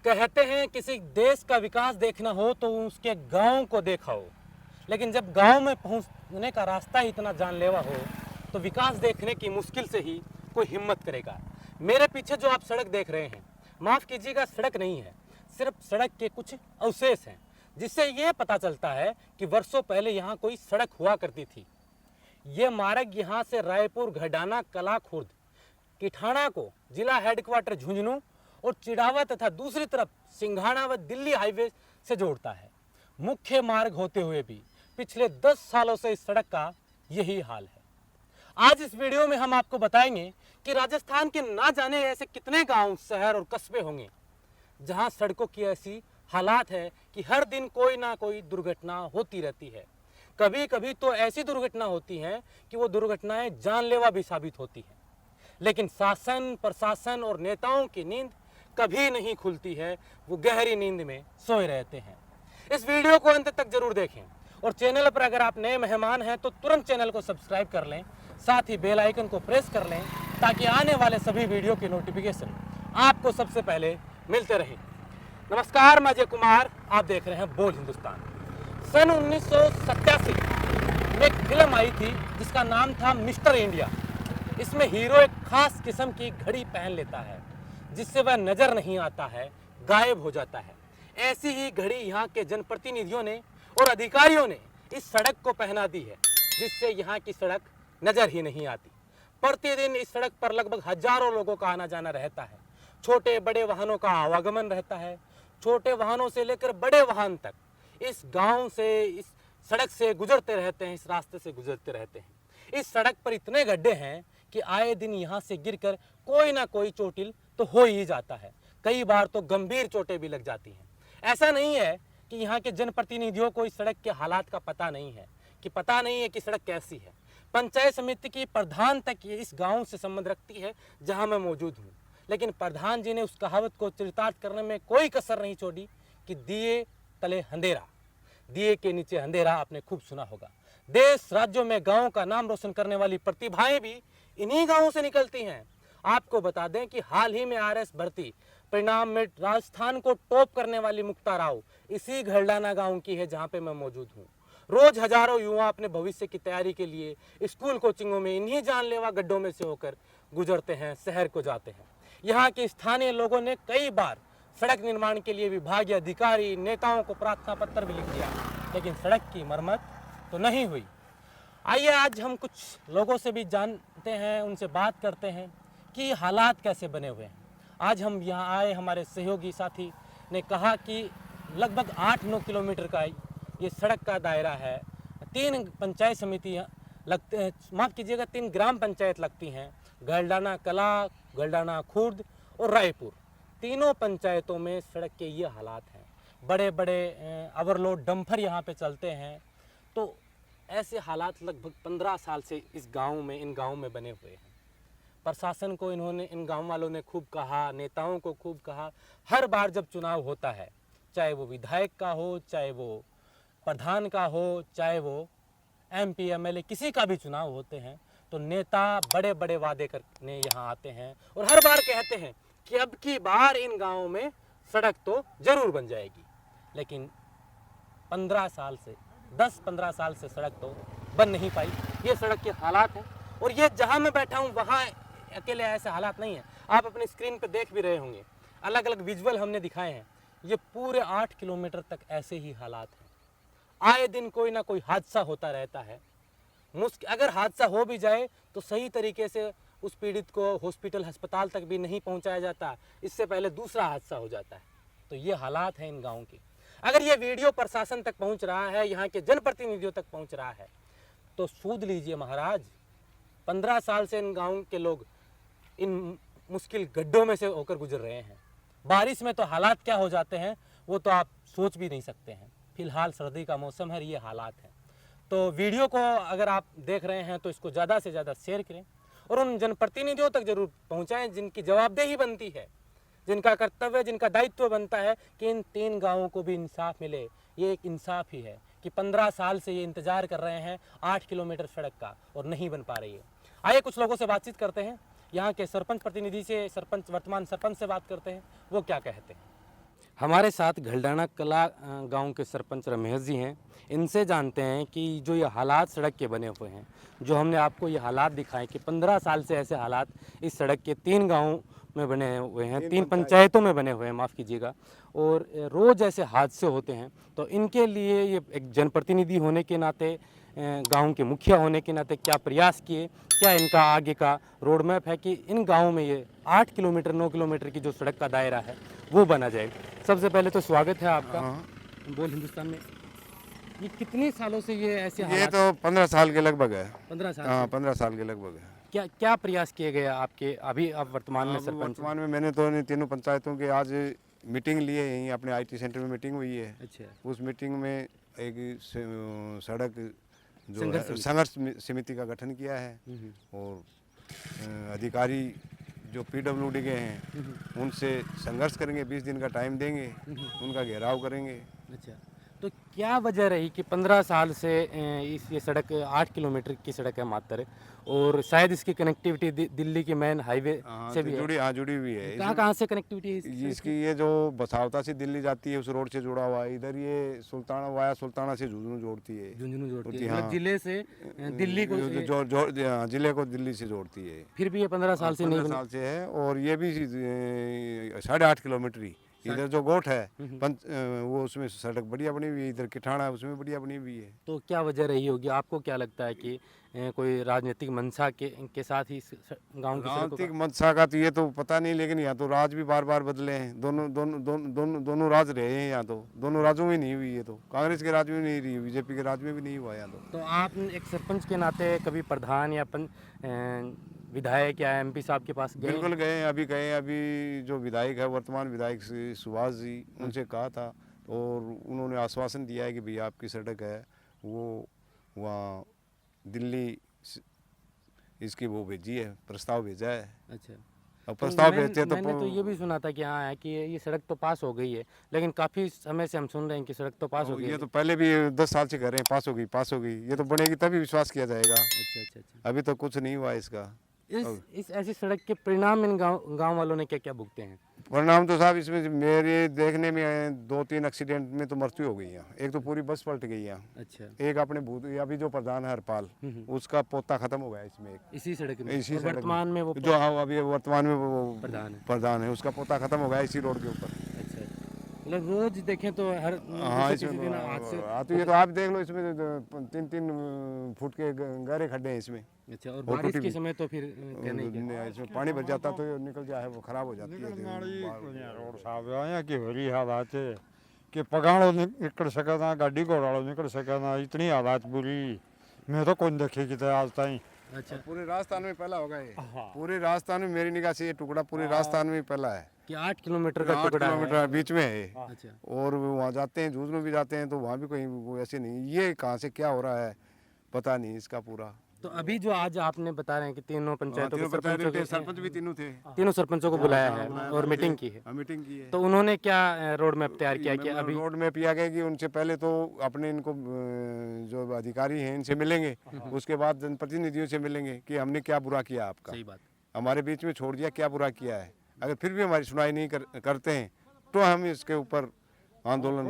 कहते हैं किसी देश का विकास देखना हो तो उसके गांव को देखा हो, लेकिन जब गांव में पहुंचने का रास्ता ही इतना जानलेवा हो तो विकास देखने की मुश्किल से ही कोई हिम्मत करेगा। मेरे पीछे जो आप सड़क देख रहे हैं, माफ़ कीजिएगा, सड़क नहीं है, सिर्फ सड़क के कुछ अवशेष हैं, जिससे ये पता चलता है कि वर्षों पहले यहाँ कोई सड़क हुआ करती थी। ये मार्ग यहाँ से रायपुर, घडाना, कला, खुर्द, किठाना को जिला हेडक्वार्टर झुंझुनू और चिड़ावा तथा दूसरी तरफ सिंघाड़ा व दिल्ली हाईवे से जोड़ता है। मुख्य मार्ग होते हुए भी पिछले 10 सालों से इस सड़क का यही हाल है। आज इस वीडियो में हम आपको बताएंगे कि राजस्थान के ना जाने ऐसे कितने गांव, शहर और कस्बे होंगे जहां सड़कों की ऐसी हालात है कि हर दिन कोई ना कोई दुर्घटना होती रहती है। कभी कभी तो ऐसी दुर्घटना होती है कि वो दुर्घटनाएं जानलेवा भी साबित होती हैं। लेकिन शासन, प्रशासन और नेताओं की नींद कभी नहीं खुलती है, वो गहरी नींद में सोए रहते हैं। इस वीडियो को अंत तक जरूर देखें और चैनल पर अगर आप नए मेहमान हैं तो तुरंत चैनल को सब्सक्राइब कर लें, साथ ही बेल आइकन को प्रेस कर लें ताकि आने वाले सभी वीडियो की नोटिफिकेशन आपको सबसे पहले मिलते रहे। नमस्कार, मैं अजय कुमार, आप देख रहे हैं बोल हिंदुस्तान। सन 1987 में एक फिल्म आई थी जिसका नाम था मिस्टर इंडिया। इसमें हीरो एक खास किस्म की घड़ी पहन लेता है जिससे वह नजर नहीं आता है, गायब हो जाता है। ऐसी ही घड़ी यहाँ के जनप्रतिनिधियों ने और अधिकारियों ने इस सड़क को पहना दी है, जिससे यहाँ की सड़क नजर ही नहीं आती। प्रतिदिन इस सड़क पर लगभग हजारों लोगों का आना जाना रहता है। छोटे बड़े वाहनों का आवागमन रहता है। छोटे वाहनों से लेकर बड़े वाहन तक इस गांव से, इस सड़क से गुजरते रहते हैं, इस रास्ते से गुजरते रहते हैं। इस सड़क पर इतने गड्ढे हैं कि आए दिन यहाँ से गिरकर कोई ना कोई चोटिल तो हो ही जाता है। कई बार तो गंभीर चोटें भी लग जाती हैं। ऐसा नहीं है कि यहाँ के जनप्रतिनिधियों को इस सड़क के हालात का पता नहीं है, कि पता नहीं है कि सड़क कैसी है। पंचायत समिति की प्रधान तक ये इस गांव से संबंध रखती है जहां मैं मौजूद हूँ, लेकिन प्रधान जी ने उस कहावत को चरितार्थ करने में कोई कसर नहीं छोड़ी कि दिए तले अंधेरा, दिए के नीचे अंधेरा। आपने खूब सुना होगा। देश राज्यों में गाँव का नाम रोशन करने वाली प्रतिभाएं भी इन्हीं गाँवों से निकलती हैं। आपको बता दें कि हाल ही में आरएस भर्ती परिणाम में राजस्थान को टॉप करने वाली मुक्ता राव इसी घरडाना गांव की है जहां पे मैं मौजूद हूं। रोज हजारों युवा अपने भविष्य की तैयारी के लिए स्कूल कोचिंगों में इन्हीं जानलेवा गड्ढों में से होकर गुजरते हैं, शहर को जाते हैं। यहाँ के स्थानीय लोगों ने कई बार सड़क निर्माण के लिए विभागीय अधिकारी, नेताओं को प्रार्थना पत्र भी लिख दिया, लेकिन सड़क की मरम्मत तो नहीं हुई। आइए आज हम कुछ लोगों से भी जानते हैं, उनसे बात करते हैं कि हालात कैसे बने हुए हैं। आज हम यहाँ आए, हमारे सहयोगी साथी ने कहा कि लगभग 8-9 किलोमीटर का ये सड़क का दायरा है। 3 पंचायत समितियाँ लगते हैं, माफ़ कीजिएगा 3 ग्राम पंचायत लगती हैं, घरडाना कला, घरडाना खुर्द और रायपुर। तीनों पंचायतों में सड़क के ये हालात हैं। बड़े बड़े ओवरलोड डंपर यहाँ पे चलते हैं। तो ऐसे हालात लगभग 15 साल से इस गाँव में, इन गाँव में बने हुए हैं। प्रशासन को इन्होंने, इन गांव वालों ने खूब कहा, नेताओं को खूब कहा। हर बार जब चुनाव होता है, चाहे वो विधायक का हो, चाहे वो प्रधान का हो, चाहे वो एमपी एमएलए किसी का भी चुनाव होते हैं, तो नेता बड़े बड़े वादे करने यहाँ आते हैं और हर बार कहते हैं कि अब की बार इन गाँवों में सड़क तो जरूर बन जाएगी। लेकिन 15 साल से, 10-15 साल से सड़क तो बन नहीं पाई। ये सड़क के हालात हैं और ये जहाँ मैं बैठा हूँ वहाँ अकेले ऐसे हालात नहीं है। आप अपनी स्क्रीन पर देख भी रहे होंगे, अलग अलग विजुअल हमने दिखाए हैं। ये पूरे 8 किलोमीटर तक ऐसे ही हालात हैं। आए दिन कोई ना कोई हादसा होता रहता है। अगर हादसा हो भी जाए तो सही तरीके से उस पीड़ित को हॉस्पिटल, अस्पताल तक भी नहीं पहुंचाया जाता, इससे पहले दूसरा हादसा हो जाता है। तो ये हालात हैं इन गाँव के। अगर ये वीडियो प्रशासन तक पहुँच रहा है, यहाँ के जनप्रतिनिधियों तक पहुँच रहा है, तो सूद लीजिए महाराज। 15 साल से इन गाँव के लोग इन मुश्किल गड्ढों में से होकर गुजर रहे हैं। बारिश में तो हालात क्या हो जाते हैं वो तो आप सोच भी नहीं सकते हैं। फिलहाल सर्दी का मौसम है, ये हालात हैं। तो वीडियो को अगर आप देख रहे हैं तो इसको ज़्यादा से ज़्यादा शेयर करें और उन जनप्रतिनिधियों तक जरूर पहुंचाएं जिनकी जवाबदेही बनती है, जिनका कर्तव्य, जिनका दायित्व बनता है कि इन 3 गाँवों को भी इंसाफ मिले। ये एक इंसाफ ही है कि 15 साल से ये इंतज़ार कर रहे हैं 8 किलोमीटर सड़क का और नहीं बन पा रही है। आइए कुछ लोगों से बातचीत करते हैं। यहाँ के सरपंच प्रतिनिधि से, सरपंच, वर्तमान सरपंच से बात करते हैं, वो क्या कहते हैं। हमारे साथ घलडाना कला गांव के सरपंच रमेश जी हैं। इनसे जानते हैं कि जो ये हालात सड़क के बने हुए हैं, जो हमने आपको ये हालात दिखाए कि 15 साल से ऐसे हालात इस सड़क के 3 गांव में बने हुए हैं, 3 पंचायतों में बने हुए हैं, माफ़ कीजिएगा, और रोज़ ऐसे हादसे होते हैं। तो इनके लिए ये एक जनप्रतिनिधि होने के नाते, गांव के मुखिया होने के नाते क्या प्रयास किए, क्या इनका आगे का रोड मैप है कि इन गाँव में ये 8 किलोमीटर 9 किलोमीटर की जो सड़क का दायरा है वो बना जाए। सबसे पहले तो स्वागत है आपका बोल हिंदुस्तान में। ये कितने सालों से ये ऐसे ये तो 15 साल के लगभग है। 15 साल हाँ, से? 15 साल के लगभग है। क्या क्या प्रयास किए गए आपके, अभी आप वर्तमान में अब सरपंच हैं? वर्तमान में मैंने तो इन तीनों पंचायतों के आज मीटिंग ली है, यहीं अपने आईटी सेंटर में मीटिंग हुई है। अच्छा, उस मीटिंग में एक सड़क जो संघर्ष है संघर्ष समिति का गठन किया है और अधिकारी जो पीडब्ल्यूडी के हैं उनसे संघर्ष करेंगे, 20 दिन का टाइम देंगे, उनका घेराव करेंगे। अच्छा। तो क्या वजह रही कि 15 साल से ये सड़क 8 किलोमीटर की सड़क है मात्र, और शायद इसकी कनेक्टिविटी दिल्ली की मेन हाईवे से भी जुड़ी हुई है। कहाँ से कनेक्टिविटी है इसकी? इसकी ये जो बसावता से दिल्ली जाती है उस रोड से जुड़ा हुआ है। इधर ये सुल्ताना वाया सुल्ताना से झुंझुनू जोड़ती है। झुंझुनू जोड़ती है, हाँ। मतलब जिले से दिल्ली को जिले को दिल्ली से जोड़ती है। फिर भी ये 15 साल से नहीं 15 बनी। साल से है और ये भी 8.5 किलोमीटर ही। इधर जो गोठ है वो उसमें सड़क बढ़िया बनी हुई है, इधर किठाना है उसमें बढ़िया बनी हुई है। तो क्या वजह रही होगी, आपको क्या लगता है कि कोई राजनीतिक मंशा के साथ ही गांव की सड़कों राजनीतिक मंशा का तो ये तो पता नहीं, लेकिन यहाँ तो राज भी बार बार बदले हैं। दोनों राज रहे हैं यहाँ तो। दोनों राज्यों में नहीं हुई है, तो कांग्रेस के राज्य में नहीं रही, बीजेपी के राज्य में भी नहीं हुआ यहाँ तो। आप एक सरपंच के नाते कभी प्रधान या विधायक या एमपी साहब के पास गए? बिल्कुल गए हैं, अभी जो विधायक है, वर्तमान विधायक सुभाष जी, उनसे कहा था और उन्होंने आश्वासन दिया है कि भैया आपकी सड़क है वो वहाँ दिल्ली इसकी वो भेजी है, प्रस्ताव भेजा है। अच्छा। अब प्रस्ताव भेजते तो मैंने तो ये भी सुना था कि हाँ है कि ये सड़क तो पास हो गई है, लेकिन काफ़ी समय से हम सुन रहे हैं कि सड़क तो पास हो गई ये है। तो पहले भी 10 साल से कह रहे हैं पास हो गई, ये तो बनेगी तभी विश्वास किया जाएगा। अच्छा अच्छा अच्छा। अभी तो कुछ नहीं हुआ इसका। इस ऐसी सड़क के परिणाम इन गांव वालों ने क्या क्या भुगते हैं? परिणाम तो साहब इसमें मेरे देखने में 2-3 एक्सीडेंट में तो मृत्यु हो गई है। एक तो पूरी बस पलट गई है। अच्छा। एक अपने अभी जो प्रधान है हरपाल, उसका पोता खत्म हो गया इसमें इसी सड़क में? इसी सड़क वर्तमान में वो जो हाँ अभी वर्तमान में वो प्रधान है, उसका पोता खत्म हो गया इसी रोड के ऊपर। अच्छा, मतलब रोज देखें तो हर हाँ किसी दिन हादसे। तो ये तो आप देख लो, इसमें 3-3 फुट के गहरे खड्डे हैं इसमें। अच्छा, और बारिश के समय तो फिर कहने क्या? इसमें पानी भर जाता तो निकल जाए, वो खराब हो जाती है रोड साहब आया कि हो रही हालात है कि पगाड़ो निकल सका ना, गाड़ी घोड़ाड़ो निकल सका ना, इतनी हालात बुरी मैं तो कौन देखे कि आज ताई। अच्छा। पूरे राजस्थान में पहला होगा ये। पूरे राजस्थान में मेरी निगाह से ये टुकड़ा पूरे राजस्थान में पहला है कि 8 किलोमीटर का 8 टुकड़ा है। किलोमीटर बीच में है। अच्छा। और वहाँ जाते हैं, झुंझुनू भी जाते हैं, तो वहाँ भी कोई वो ऐसे नहीं, ये कहाँ से क्या हो रहा है पता नहीं इसका पूरा। तो अभी जो आज आपने बता रहे हैं कि तीनों पंचायतों के सरपंच भी तीनों सरपंचों को बुलाया है और मीटिंग की है। मीटिंग की है। तो उन्होंने क्या रोड मैप तैयार किया कि अभी रोड मैप किया गया कि उनसे पहले तो अपने इनको जो अधिकारी हैं इनसे मिलेंगे, उसके बाद जनप्रतिनिधियों से मिलेंगे कि हमने क्या बुरा किया आपका, सही बात, हमारे बीच में छोड़ दिया, क्या बुरा किया है। अगर फिर भी हमारी सुनवाई नहीं करते हैं तो हम इसके ऊपर आंदोलन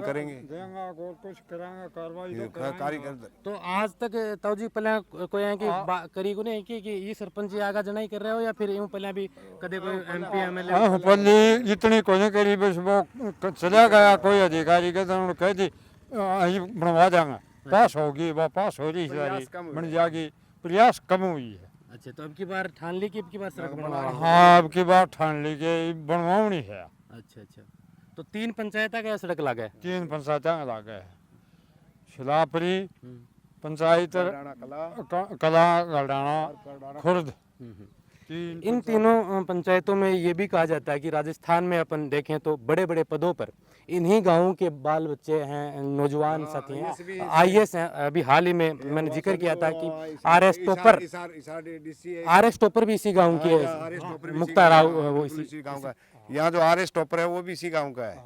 करेंगे, कुछ करांगे, कार्रवाई तो आज तक ताऊ जी पहले कोई है कि करी को नहीं कि ये सरपंच जी आगा जनाई कर रहे हो या फिर यूं पहले भी कदे कोई एमपी एमएलए? हाँ, पहले इतनी कोई करी, बस वो चला गया कोई अधिकारी के तो कह दी बनवा देंगे, पास होगी वो पास हो रही सारी बन जाएगी, प्रयास कम हुई है। अच्छा, तो अब की बार ठान ली कि अब की बार सड़क बनवा? हाँ, अब की बार ठान ली के बनवानी है। अच्छा अच्छा, तो 3 पंचायत का सड़क लगा है? 3 पंचायत लगे है, शिलापरी पंचायत, कला गलडाना, खुर्द। इन तीनों पंचायतों में ये भी कहा जाता है कि राजस्थान में अपन देखें तो बड़े बड़े पदों पर इन्हीं गांवों के बाल बच्चे हैं, नौजवान साथी हैं, आईएएस हैं। अभी हाल ही में मैंने जिक्र किया था कि आरएस टॉपर भी इसी गांव के, मुक्ता राव वो इसी गांव का। यहाँ जो आरएस टॉपर है वो भी इसी गांव का है।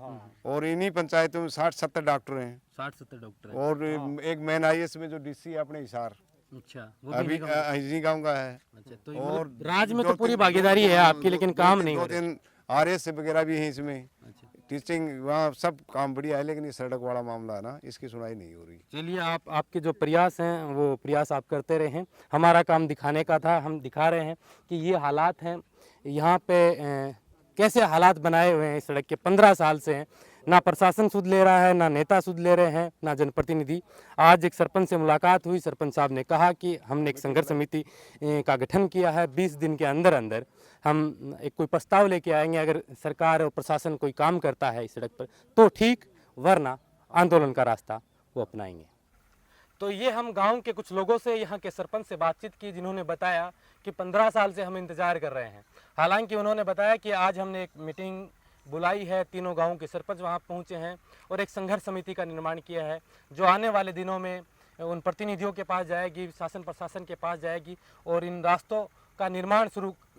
और इन्हीं पंचायतों में 60-70 डॉक्टर हैं, 60-70 डॉक्टर हैं। और एक मेन आईएएस में जो डीसी है अपने हिसार, अच्छा, अभी इसी गांव का है। अच्छा, तो और राज में तो पूरी भागीदारी है आपकी, लेकिन काम नहीं हो रहा। 2-3 आरएस वगैरह भी हैं इसमें। अच्छा, टीचिंग वहाँ सब काम बढ़िया है, लेकिन ये सड़क वाला मामला है ना, इसकी सुनाई नहीं हो रही। चलिए, आपके जो प्रयास हैं वो प्रयास आप करते रहें। हमारा काम दिखाने का था, हम दिखा रहे हैं कि ये हालात हैं यहाँ पे। कैसे हालात बनाए हुए हैं इस सड़क के, 15 साल से हैं। ना प्रशासन सुध ले रहा है, ना नेता सुध ले रहे हैं, ना जनप्रतिनिधि। आज एक सरपंच से मुलाकात हुई, सरपंच साहब ने कहा कि हमने एक संघर्ष समिति का गठन किया है, 20 दिन के अंदर अंदर हम एक कोई प्रस्ताव लेके आएंगे। अगर सरकार और प्रशासन कोई काम करता है इस सड़क पर तो ठीक, वरना आंदोलन का रास्ता वो अपनाएंगे। तो ये हम गांव के कुछ लोगों से, यहाँ के सरपंच से बातचीत की, जिन्होंने बताया कि 15 साल से हम इंतज़ार कर रहे हैं। हालांकि उन्होंने बताया कि आज हमने एक मीटिंग बुलाई है, तीनों गांवों के सरपंच वहां पहुंचे हैं और एक संघर्ष समिति का निर्माण किया है, जो आने वाले दिनों में उन प्रतिनिधियों के पास जाएगी, शासन प्रशासन के पास जाएगी और इन रास्तों का निर्माण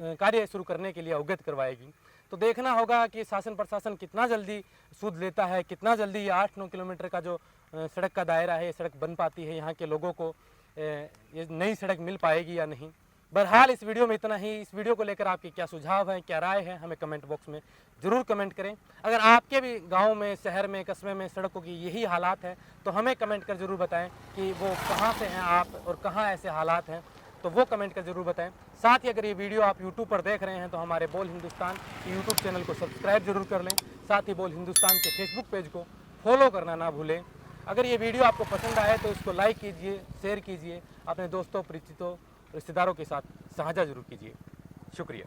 कार्य शुरू करने के लिए अवगत करवाएगी। तो देखना होगा कि शासन प्रशासन कितना जल्दी सूद लेता है, कितना जल्दी ये 8-9 किलोमीटर का जो सड़क का दायरा है, ये सड़क बन पाती है, यहाँ के लोगों को ये नई सड़क मिल पाएगी या नहीं। बहरहाल इस वीडियो में इतना ही। इस वीडियो को लेकर आपके क्या सुझाव हैं, क्या राय है, हमें कमेंट बॉक्स में ज़रूर कमेंट करें। अगर आपके भी गांव में, शहर में, कस्बे में सड़कों की यही हालात है तो हमें कमेंट कर ज़रूर बताएं कि वो कहाँ से हैं आप और कहाँ ऐसे हालात हैं, तो वो कमेंट कर ज़रूर बताएं। साथ ही अगर ये वीडियो आप यूट्यूब पर देख रहे हैं तो हमारे बोल हिंदुस्तान यूट्यूब चैनल को सब्सक्राइब जरूर कर लें। साथ ही बोल हिंदुस्तान के फेसबुक पेज को फॉलो करना ना भूलें। अगर ये वीडियो आपको पसंद आए तो इसको लाइक कीजिए, शेयर कीजिए, अपने दोस्तों, परिचितों, रिश्तेदारों के साथ साझा जरूर कीजिए। शुक्रिया।